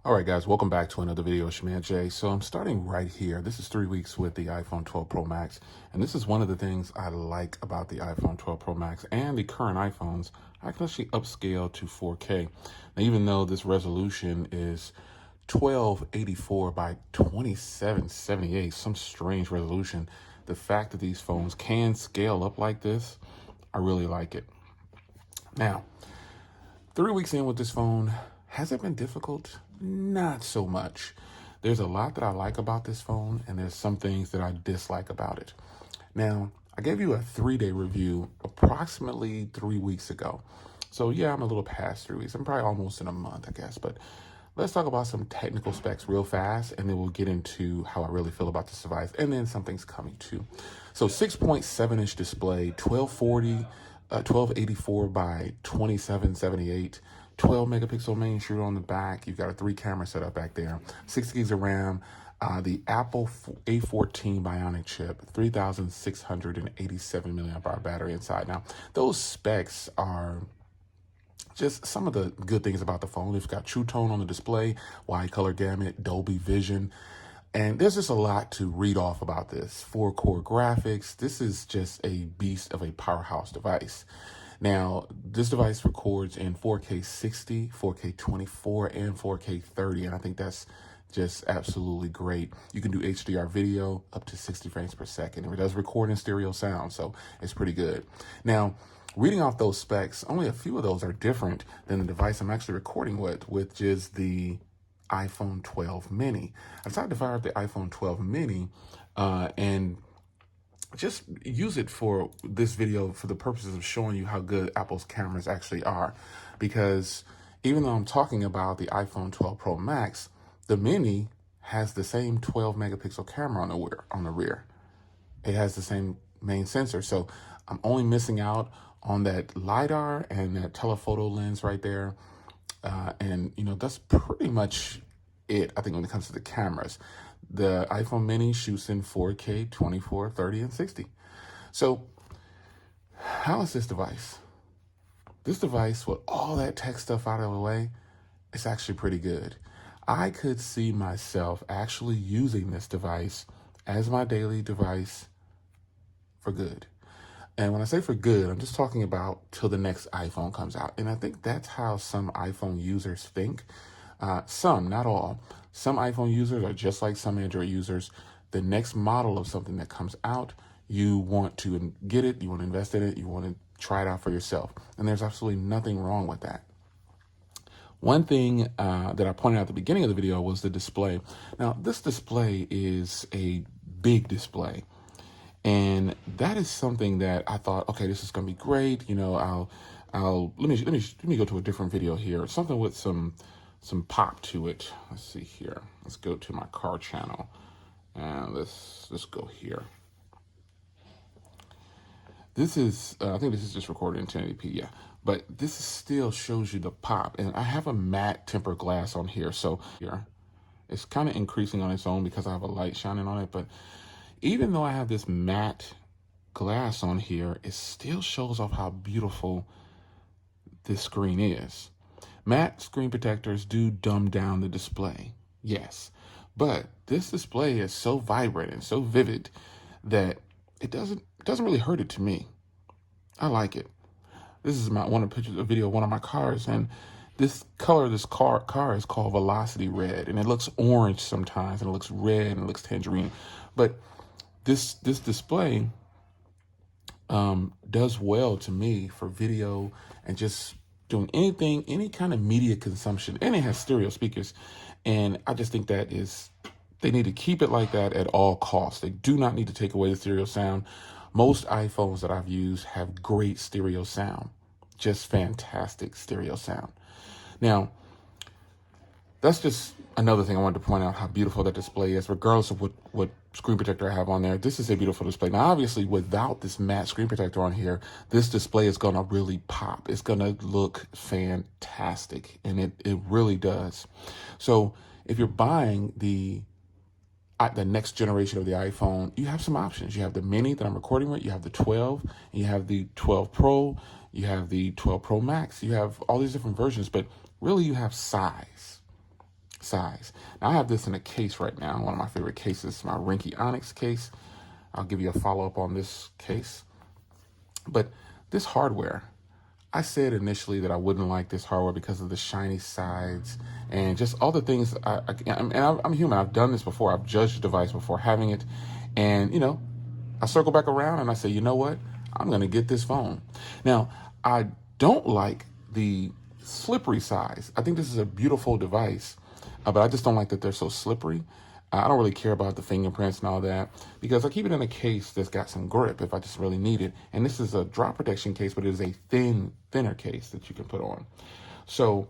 All right, guys, welcome back to another video. It's your man Jay. So I'm starting right here. This is 3 weeks with the iPhone 12 Pro Max. And this is one of the things I like about the iPhone 12 Pro Max and the current iPhones. I can actually upscale to 4K. Now, even though this resolution is 1284 by 2778, some strange resolution, the fact that these phones can scale up like this, I really like it. Now, 3 weeks in with this phone, has it been difficult? Not so much. There's a lot that I like about this phone, and there's some things that I dislike about it. Now, I gave you a 3-day review approximately 3 weeks ago. So yeah, I'm a little past 3 weeks. I'm probably almost in a month, I guess. But let's talk about some technical specs real fast, and then we'll get into how I really feel about this device, and then something's coming too. So 6.7-inch display, 1284 by 2778. 12 megapixel main shooter on the back. You've got a 3-camera setup back there. 6 gigs of RAM. The Apple A14 Bionic chip. 3,687 milliamp hour battery inside. Now, those specs are just some of the good things about the phone. It's got True Tone on the display, wide color gamut, Dolby Vision. And there's just a lot to read off about this. 4-core graphics. This is just a beast of a powerhouse device. Now, this device records in 4K 60, 4K 24, and 4K 30, and I think that's just absolutely great. You can do HDR video up to 60 frames per second, and it does record in stereo sound, so it's pretty good. Now, reading off those specs, only a few of those are different than the device I'm actually recording with, which is the iPhone 12 mini. I decided to fire up the iPhone 12 mini and just use it for this video for the purposes of showing you how good Apple's cameras actually are. Because even though I'm talking about the iPhone 12 Pro Max, the mini has the same 12 megapixel camera on the rear. It has the same main sensor. So I'm only missing out on that LiDAR and that telephoto lens right there. And, you know, that's pretty much it, I think, when it comes to the cameras. The iPhone mini shoots in 4K, 24, 30, and 60. So how is this device? This device, with all that tech stuff out of the way, it's actually pretty good. I could see myself actually using this device as my daily device for good. And when I say for good, I'm just talking about till the next iPhone comes out. And I think that's how some iPhone users think. Some, not all. Some iPhone users are just like some Android users. The next model of something that comes out, you want to get it, you want to invest in it, you want to try it out for yourself. And there's absolutely nothing wrong with that. One thing that I pointed out at the beginning of the video was the display. Now, this display is a big display. And that is something that I thought, okay, this is going to be great. You know, let me go to a different video here. Something with some pop to it. Let's see here. Let's go to my car channel, and let's go here. This is I think this is just recorded in 1080p, yeah. But this still shows you the pop, and I have a matte tempered glass on here, so here it's kind of increasing on its own because I have a light shining on it. But even though I have this matte glass on here, it still shows off how beautiful this screen is. Matte screen protectors do dumb down the display, yes. But this display is so vibrant and so vivid that it doesn't really hurt it to me. I like it. This is one of the pictures, a video of one of my cars, and this color of this car is called Velocity Red, and it looks orange sometimes, and it looks red, and it looks tangerine. But this display does well to me for video and just doing anything, any kind of media consumption. And it has stereo speakers. And I just think that they need to keep it like that at all costs. They do not need to take away the stereo sound. Most iPhones that I've used have great stereo sound, just fantastic stereo sound. Now, that's just another thing I wanted to point out, how beautiful that display is, regardless of what screen protector I have on there. This is a beautiful display. Now, obviously, without this matte screen protector on here, this display is going to really pop. It's going to look fantastic, and it really does. So if you're buying the next generation of the iPhone, you have some options. You have the mini that I'm recording with, you have the 12, and you have the 12 Pro, you have the 12 Pro Max, you have all these different versions, but really you have size. size. Now I have this in a case right now. One of my favorite cases, my Rinky Onyx case. I'll give you a follow-up on this case. But this hardware, I said initially that I wouldn't like this hardware because of the shiny sides and just all the things. I'm human. I've done this before. I've judged a device before having it. And, I circle back around and I say, you know what? I'm going to get this phone. Now, I don't like the slippery size. I think this is a beautiful device, but I just don't like that they're so slippery. I don't really care about the fingerprints and all that because I keep it in a case that's got some grip if I just really need it. And this is a drop protection case, but it is a thinner case that you can put on. So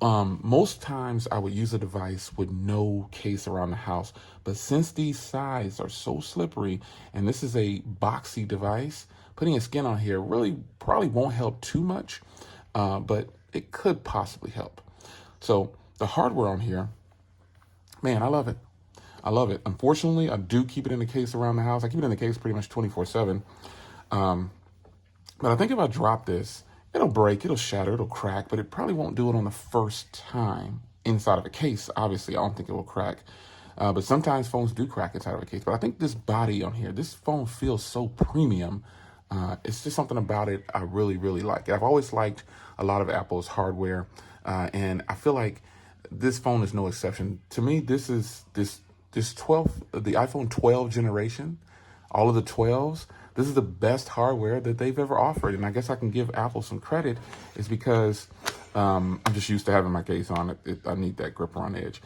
most times I would use a device with no case around the house. But since these sides are so slippery and this is a boxy device, putting a skin on here really probably won't help too much, but it could possibly help. So the hardware on here, man, I love it. I love it. Unfortunately, I do keep it in the case around the house. I keep it in the case pretty much 24/7. But I think if I drop this, it'll break, it'll shatter, it'll crack, but it probably won't do it on the first time inside of a case. Obviously, I don't think it will crack. But sometimes phones do crack inside of a case. But I think this body on here, this phone feels so premium. It's just something about it I really, really like. I've always liked a lot of Apple's hardware, and I feel like this phone is no exception. To me, this is the iPhone 12 generation, all of the 12s. This is the best hardware that they've ever offered. And I guess I can give Apple some credit is because I'm just used to having my case on it. I need that grip around the edge.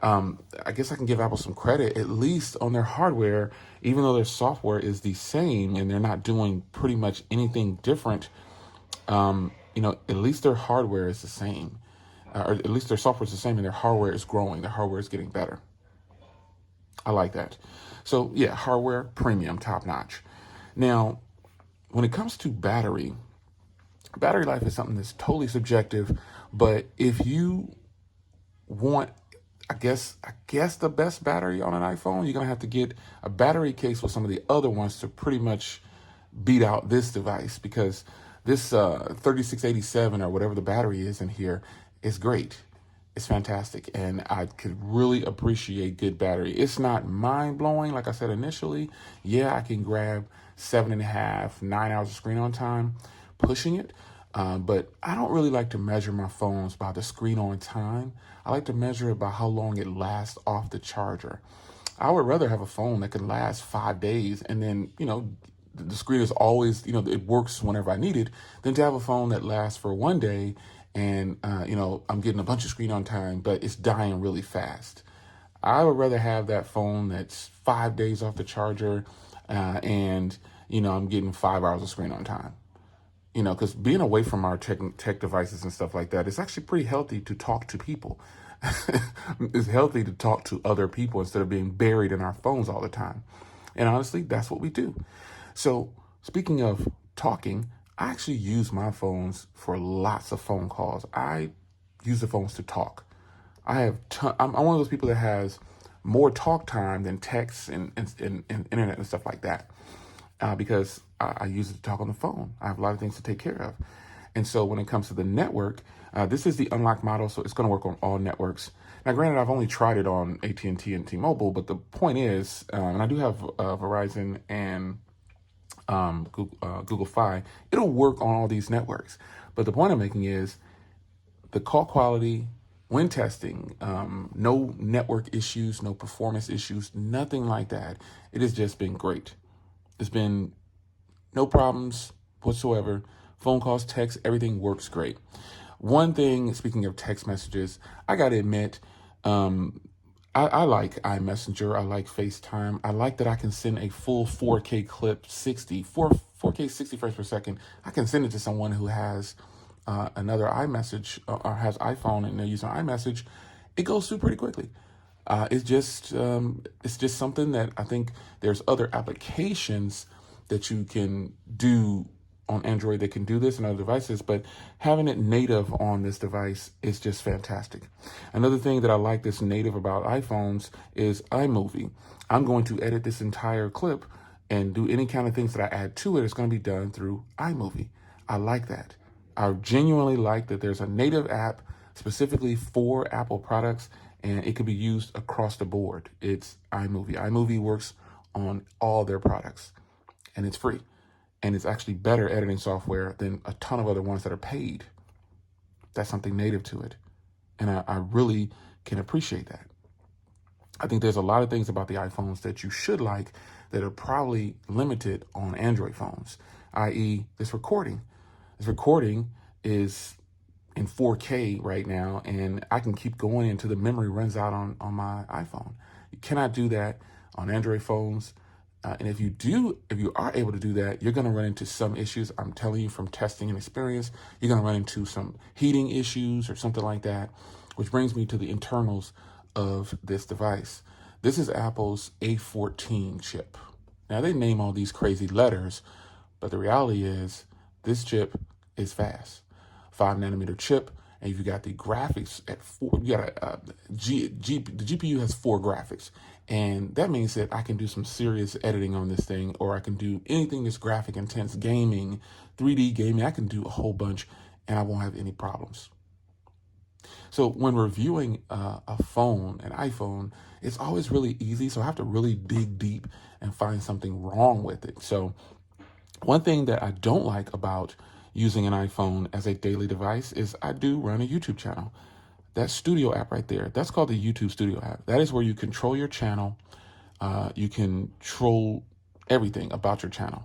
I guess I can give Apple some credit, at least on their hardware, even though their software is the same and they're not doing pretty much anything different. At least their hardware is the same. Or at least their software is the same and their hardware is growing. Their hardware is getting better. I like that. So yeah, hardware, premium, top notch. Now, when it comes to battery life is something that's totally subjective, but if you want, I guess the best battery on an iPhone, you're going to have to get a battery case with some of the other ones to pretty much beat out this device because this 3687 or whatever the battery is in here is great. It's fantastic, and I could really appreciate good battery. It's not mind-blowing, like I said initially. Yeah, I can grab 7.5, 9 hours of screen on time pushing it, but I don't really like to measure my phones by the screen on time. I like to measure it by how long it lasts off the charger. I would rather have a phone that can last 5 days and then, the screen is always, it works whenever I need it, than to have a phone that lasts for 1 day and, I'm getting a bunch of screen on time, but it's dying really fast. I would rather have that phone that's 5 days off the charger and, I'm getting 5 hours of screen on time. Because being away from our tech devices and stuff like that, it's actually pretty healthy to talk to people. It's healthy to talk to other people instead of being buried in our phones all the time. And honestly, that's what we do. So speaking of talking, I actually use my phones for lots of phone calls. I use the phones to talk. I'm one of those people that has more talk time than text and internet and stuff like that because I use it to talk on the phone. I have a lot of things to take care of. And so when it comes to the network, this is the unlocked model, so it's going to work on all networks. Now, granted, I've only tried it on AT&T and T-Mobile, but the point is, and I do have Verizon and Google Fi, it'll work on all these networks. But the point I'm making is the call quality when testing, no network issues, no performance issues, nothing like that. It has just been great. It's been no problems whatsoever. Phone calls, text, everything works great. One thing, speaking of text messages, I got to admit, I like iMessenger. I like FaceTime. I like that I can send a full 4K clip, 4K 60 frames per second. I can send it to someone who has another iMessage or has iPhone and they're using iMessage. It goes through pretty quickly. It's just something that I think there's other applications that you can do on Android that can do this and other devices, but having it native on this device is just fantastic. Another thing that I like that's native about iPhones is iMovie. I'm going to edit this entire clip and do any kind of things that I add to it. It's going to be done through iMovie. I like that. I genuinely like that there's a native app specifically for Apple products, and it can be used across the board. It's iMovie. iMovie works on all their products, and it's free. And it's actually better editing software than a ton of other ones that are paid. That's something native to it. And I really can appreciate that. I think there's a lot of things about the iPhones that you should like that are probably limited on Android phones, i.e. this recording. This recording is in 4K right now, and I can keep going until the memory runs out on my iPhone. You cannot do that on Android phones. And if you are able to do that, you're going to run into some issues. I'm telling you from testing and experience, you're going to run into some heating issues or something like that, which brings me to the internals of this device. This is Apple's A14 chip. Now, they name all these crazy letters, but the reality is this chip is fast. 5-nanometer chip, and you've got the graphics at 4. You got the GPU has 4 graphics, and that means that I can do some serious editing on this thing, or I can do anything that's graphic intense, gaming, 3D gaming. I can do a whole bunch, and I won't have any problems. So when reviewing a phone, an iPhone, it's always really easy. So I have to really dig deep and find something wrong with it. So one thing that I don't like about using an iPhone as a daily device is I do run a YouTube channel. That Studio app right there, that's called the YouTube Studio app. That is where you control your channel. You control everything about your channel.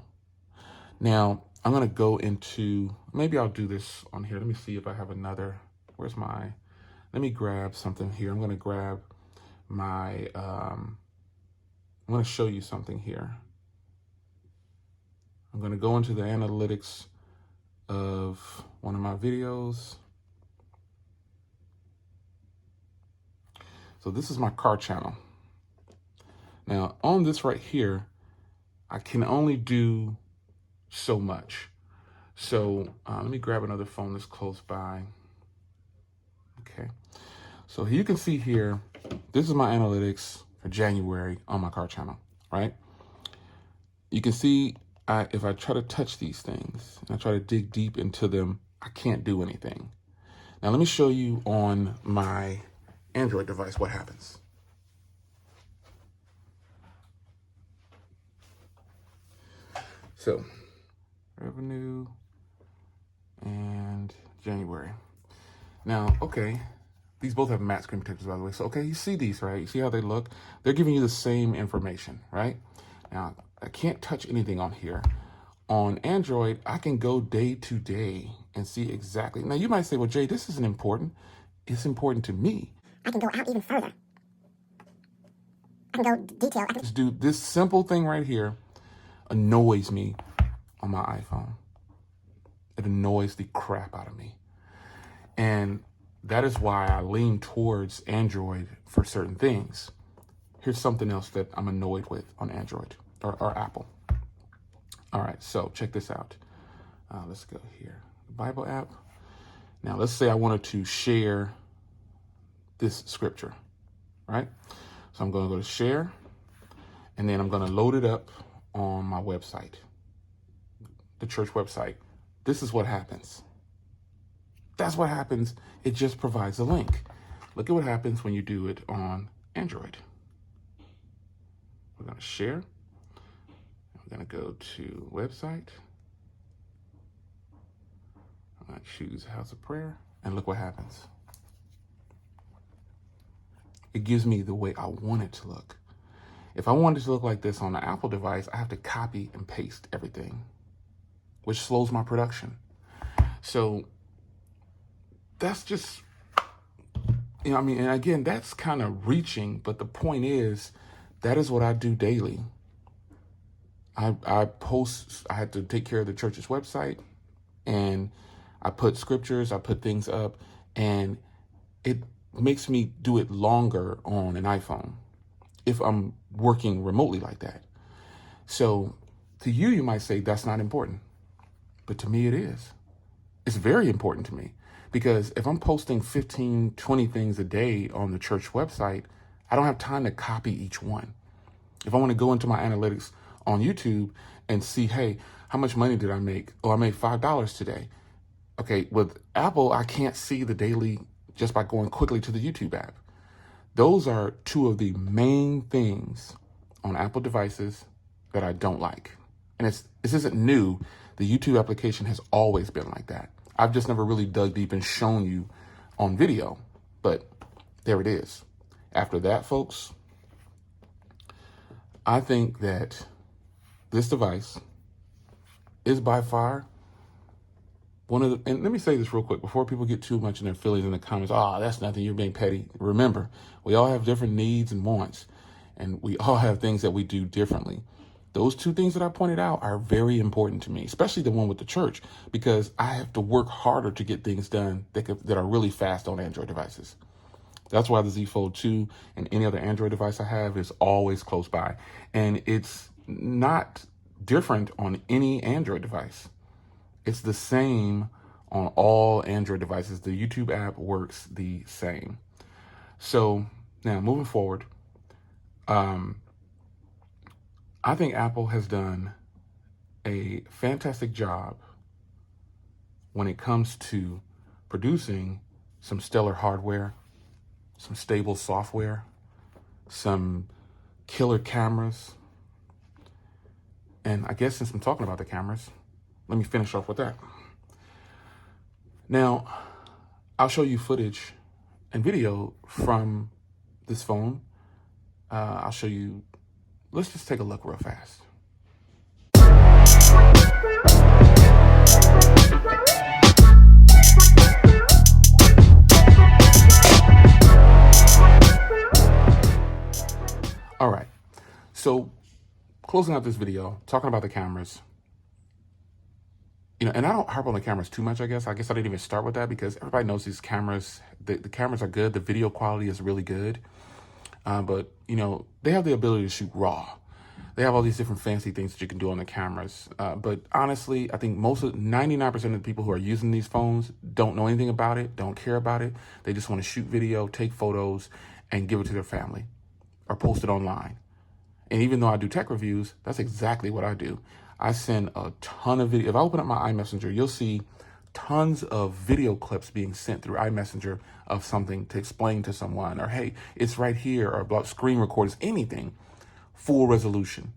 Now, I'm going to go into, maybe I'll do this on here. Let me see if I have another. Let me grab something here. I'm going to grab my, I'm going to show you something here. I'm going to go into the analytics of one of my videos. So this is my car channel. Now on this right here, I can only do so much. So let me grab another phone that's close by. Okay. So you can see here, this is my analytics for January on my car channel, right? You can see if I try to touch these things and I try to dig deep into them, I can't do anything. Now let me show you on my Android device what happens. So revenue and January. Now, okay, these both have matte screen protectors, by the way. So, okay, you see these, right? You see how they look? They're giving you the same information, right? Now, I can't touch anything on here. On Android, I can go day to day and see exactly. Now, you might say, well, Jay, this isn't important. It's important to me. I can go out even further. I can go detail. Just do this simple thing right here annoys me on my iPhone. It annoys the crap out of me. And that is why I lean towards Android for certain things. Here's something else that I'm annoyed with on Android or Apple. All right, so check this out. Let's go here. The Bible app. Now, let's say I wanted to share this scripture, right? So I'm going to go to share, and then I'm going to load it up on my website, the church website. This is what happens. That's what happens. It just provides a link. Look at what happens when you do it on Android. We're going to share. We're going to go to website. I'm going to choose House of Prayer, and look what happens. It gives me the way I want it to look. If I want it to look like this on the Apple device, I have to copy and paste everything, which slows my production. So that's just, I mean, and again, that's kind of reaching, but the point is, that is what I do daily. I post, I had to take care of the church's website, and I put scriptures, I put things up, and it makes me do it longer on an iPhone if I'm working remotely like that. So to you, you might say that's not important, but to me it is. It's very important to me, because if I'm posting 15, 20 things a day on the church website, I don't have time to copy each one. If I want to go into my analytics on YouTube and see, hey, how much money did I make? Oh, I made $5 today. Okay, with Apple, I can't see the daily just by going quickly to the YouTube app. Those are two of the main things on Apple devices that I don't like. And this isn't new. The YouTube application has always been like that. I've just never really dug deep and shown you on video, but there it is. After that, folks, I think that this device is by far one of the, and let me say this real quick before people get too much in their feelings in the comments. Oh, that's nothing, you're being petty. Remember, we all have different needs and wants, and we all have things that we do differently. Those two things that I pointed out are very important to me, especially the one with the church, because I have to work harder to get things done that are really fast on Android devices. That's why the Z Fold 2 and any other Android device I have is always close by. And it's not different on any Android device. It's the same on all Android devices. The YouTube app works the same. So now moving forward, I think Apple has done a fantastic job when it comes to producing some stellar hardware, some stable software, some killer cameras. And I guess since I'm talking about the cameras, let me finish off with that. Now, I'll show you footage and video from this phone. I'll show you. Let's just take a look real fast. All right. So closing out this video, talking about the cameras. And I don't harp on the cameras too much, I guess. I didn't even start with that because everybody knows these cameras, the cameras are good. The video quality is really good. But, they have the ability to shoot RAW. They have all these different fancy things that you can do on the cameras. But honestly, I think 99% of the people who are using these phones don't know anything about it, don't care about it. They just want to shoot video, take photos, and give it to their family or post it online. And even though I do tech reviews, that's exactly what I do. I send a ton of video. If I open up my iMessenger, you'll see tons of video clips being sent through iMessenger of something to explain to someone, or hey, it's right here, or about screen recorders, anything, full resolution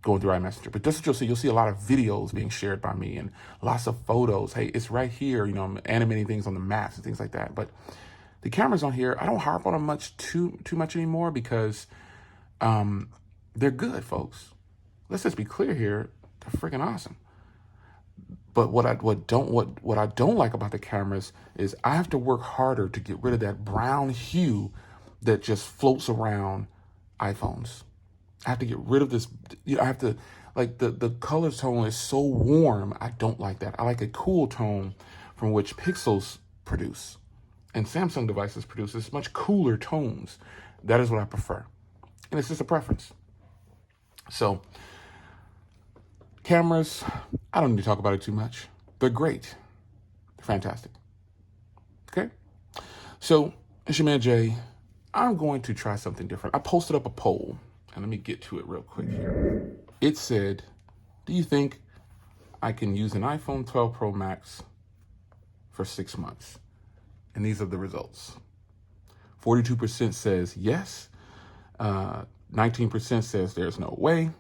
going through iMessenger. But that's what you'll see a lot of videos being shared by me and lots of photos. Hey, it's right here. I'm animating things on the maps and things like that. But the cameras on here, I don't harp on them too much anymore because they're good, folks. Let's just be clear here. They're freaking awesome. But what I don't like about the cameras is I have to work harder to get rid of that brown hue that just floats around iPhones. I have to get rid of this. I have to, like, the color tone is so warm. I don't like that. I like a cool tone from which Pixels produce and Samsung devices produce. It's much cooler tones. That is what I prefer. And it's just a preference. So cameras, I don't need to talk about it too much. They're great. They're fantastic. Okay? So, it's your man Jay. I'm going to try something different. I posted up a poll, and let me get to it real quick here. It said, do you think I can use an iPhone 12 Pro Max for 6 months? And these are the results. 42% says yes. 19% says there's no way.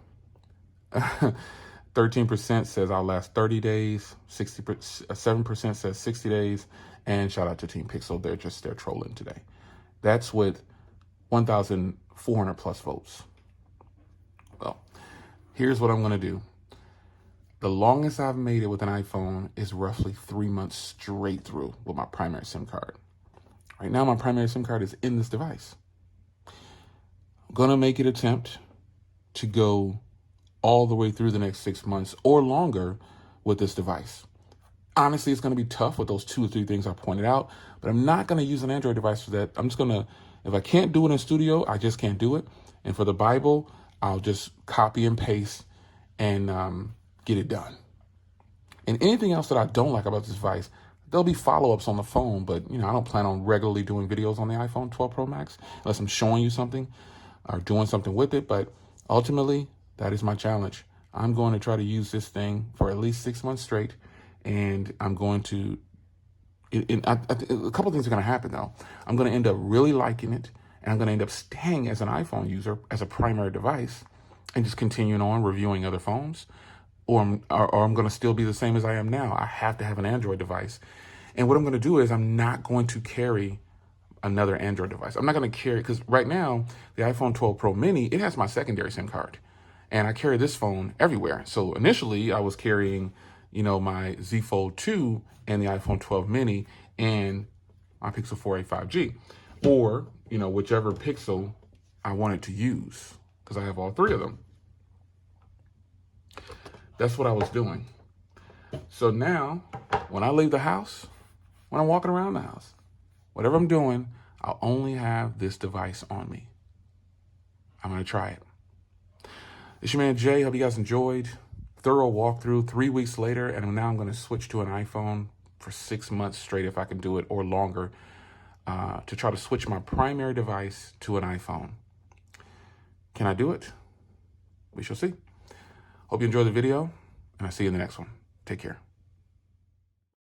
13% says I'll last 30 days. 7% says 60 days. And shout out to Team Pixel. They're trolling today. That's with 1,400 plus votes. Well, here's what I'm going to do. The longest I've made it with an iPhone is roughly 3 months straight through with my primary SIM card. Right now, my primary SIM card is in this device. I'm going to make an attempt to go all the way through the next 6 months or longer with this device. Honestly, it's going to be tough with those 2 or 3 things I pointed out, but I'm not going to use an Android device for that. I'm just going to, if I can't do it in studio, I just can't do it. And for the Bible, I'll just copy and paste and get it done. And anything else that I don't like about this device, there'll be follow-ups on the phone, but I don't plan on regularly doing videos on the iPhone 12 Pro Max unless I'm showing you something or doing something with it. But ultimately, that is my challenge. I'm going to try to use this thing for at least 6 months straight, and I'm going to A couple things are going to happen though. I'm going to end up really liking it, and I'm going to end up staying as an iPhone user as a primary device, and just continuing on reviewing other phones, or I'm going to still be the same as I am now. I have to have an Android device, and what I'm going to do is I'm not going to carry another Android device. I'm not going to carry, because right now the iPhone 12 Pro Mini, it has my secondary SIM card, and I carry this phone everywhere. So initially I was carrying, my Z Fold 2 and the iPhone 12 Mini and my Pixel 4a 5G, or whichever Pixel I wanted to use, because I have all three of them. That's what I was doing. So now when I leave the house, when I'm walking around the house, whatever I'm doing, I'll only have this device on me. I'm going to try it. It's your man Jay. Hope you guys enjoyed. Thorough walkthrough 3 weeks later, and now I'm going to switch to an iPhone for 6 months straight if I can do it, or longer, to try to switch my primary device to an iPhone. Can I do it? We shall see. Hope you enjoyed the video, and I'll see you in the next one. Take care.